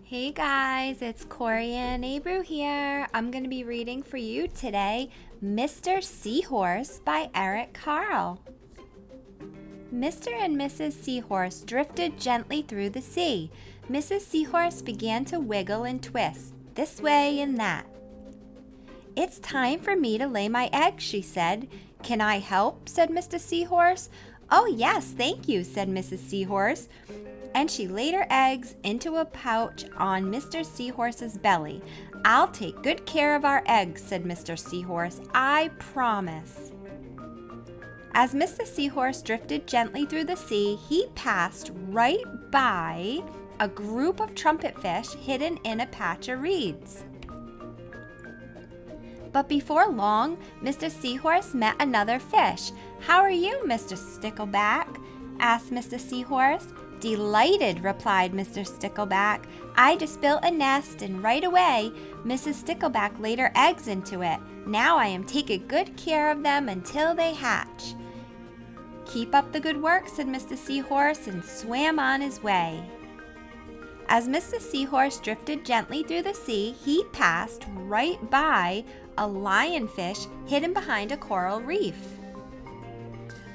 Hey guys, it's Corey Anne Abreau here. I'm going to be reading for you today Mr. Seahorse by Carle. Mr. and Mrs. Seahorse drifted gently through the sea. Mrs. Seahorse began to wiggle and twist, this way and that. "It's time for me to lay my eggs," she said. "Can I help?" said Mr. Seahorse. "Oh yes, thank you," said Mrs. Seahorse. And she laid her eggs into a pouch on Mr. Seahorse's belly. "I'll take good care of our eggs," said Mr. Seahorse. "I promise." As Mr. Seahorse drifted gently through the sea, he passed right by a group of trumpetfish hidden in a patch of reeds. But before long, Mr. Seahorse met another fish. "How are you, Mr. Stickleback?" asked Mr. Seahorse. "Delighted," replied Mr. Stickleback. "I just built a nest, and right away Mrs. Stickleback laid her eggs into it. Now I am taking good care of them until they hatch." "Keep up the good work," said Mr. Seahorse, and swam on his way. As Mr. Seahorse drifted gently through the sea, he passed right by a lionfish hidden behind a coral reef.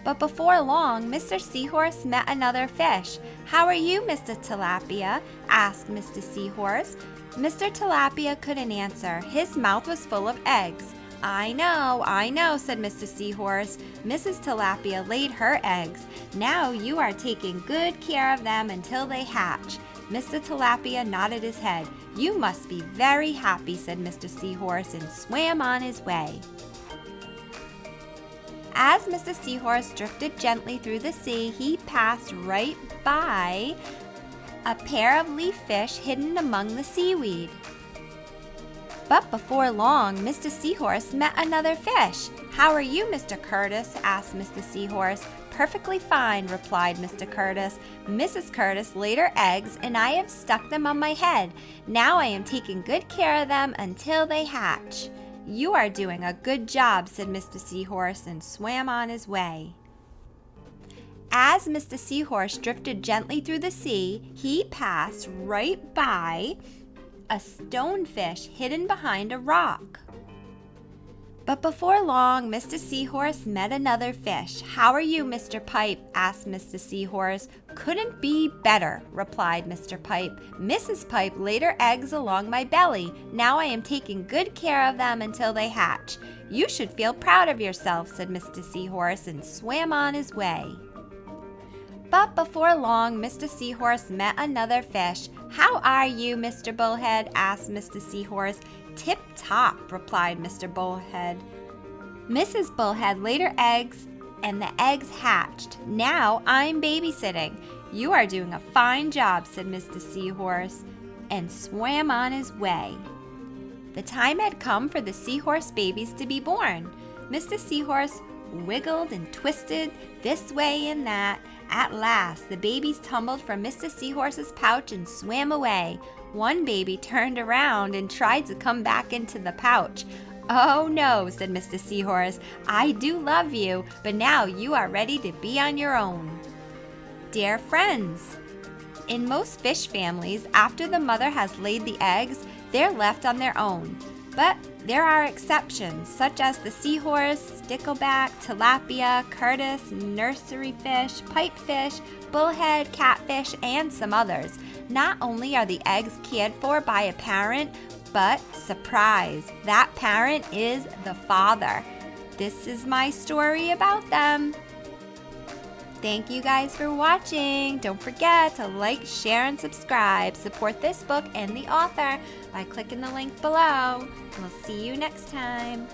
But before long, Mr. Seahorse met another fish. "How are you, Mr. Tilapia?" asked Mr. Seahorse. Mr. Tilapia couldn't answer. His mouth was full of eggs. I know," said Mr. Seahorse. "Mrs. Tilapia laid her eggs. Now you are taking good care of them until they hatch." Mr. Tilapia nodded his head. "You must be very happy," said Mr. Seahorse, and swam on his way. As Mr. Seahorse drifted gently through the sea, he passed right by a pair of leaf fish hidden among the seaweed. But before long, Mr. Seahorse met another fish. "How are you, Mr. Kurtus?" asked Mr. Seahorse. "Perfectly fine," replied Mr. Kurtus. "Mrs. Kurtus laid her eggs, and I have stuck them on my head. Now I am taking good care of them until they hatch." "You are doing a good job," said Mr. Seahorse, and swam on his way. As Mr. Seahorse drifted gently through the sea, he passed right by a stonefish hidden behind a rock. But before long, Mr. Seahorse met another fish. "How are you, Mr. Pipe?" asked Mr. Seahorse. "Couldn't be better," replied Mr. Pipe. "Mrs. Pipe laid her eggs along my belly. Now I am taking good care of them until they hatch." "You should feel proud of yourself," said Mr. Seahorse, and swam on his way. But before long, Mr. Seahorse met another fish. "How are you, Mr. Bullhead?" asked Mr. Seahorse. "Tip-top," replied Mr. Bullhead. "Mrs. Bullhead laid her eggs, and the eggs hatched. Now I'm babysitting." "You are doing a fine job," said Mr. Seahorse, and swam on his way. The time had come for the seahorse babies to be born. Mr. Seahorse wiggled and twisted this way and that. At last, the babies tumbled from Mr. Seahorse's pouch and swam away. One baby turned around and tried to come back into the pouch. "Oh no," said Mr. Seahorse. "I do love you, but now you are ready to be on your own." Dear friends, in most fish families, after the mother has laid the eggs, they're left on their own. But there are exceptions, such as the seahorse, stickleback, tilapia, Kurtus, nursery fish, pipefish, bullhead, catfish, and some others. Not only are the eggs cared for by a parent, but surprise, that parent is the father. This is my story about them. Thank you guys for watching. Don't forget to like, share, and subscribe. Support this book and the author by clicking the link below. We'll see you next time.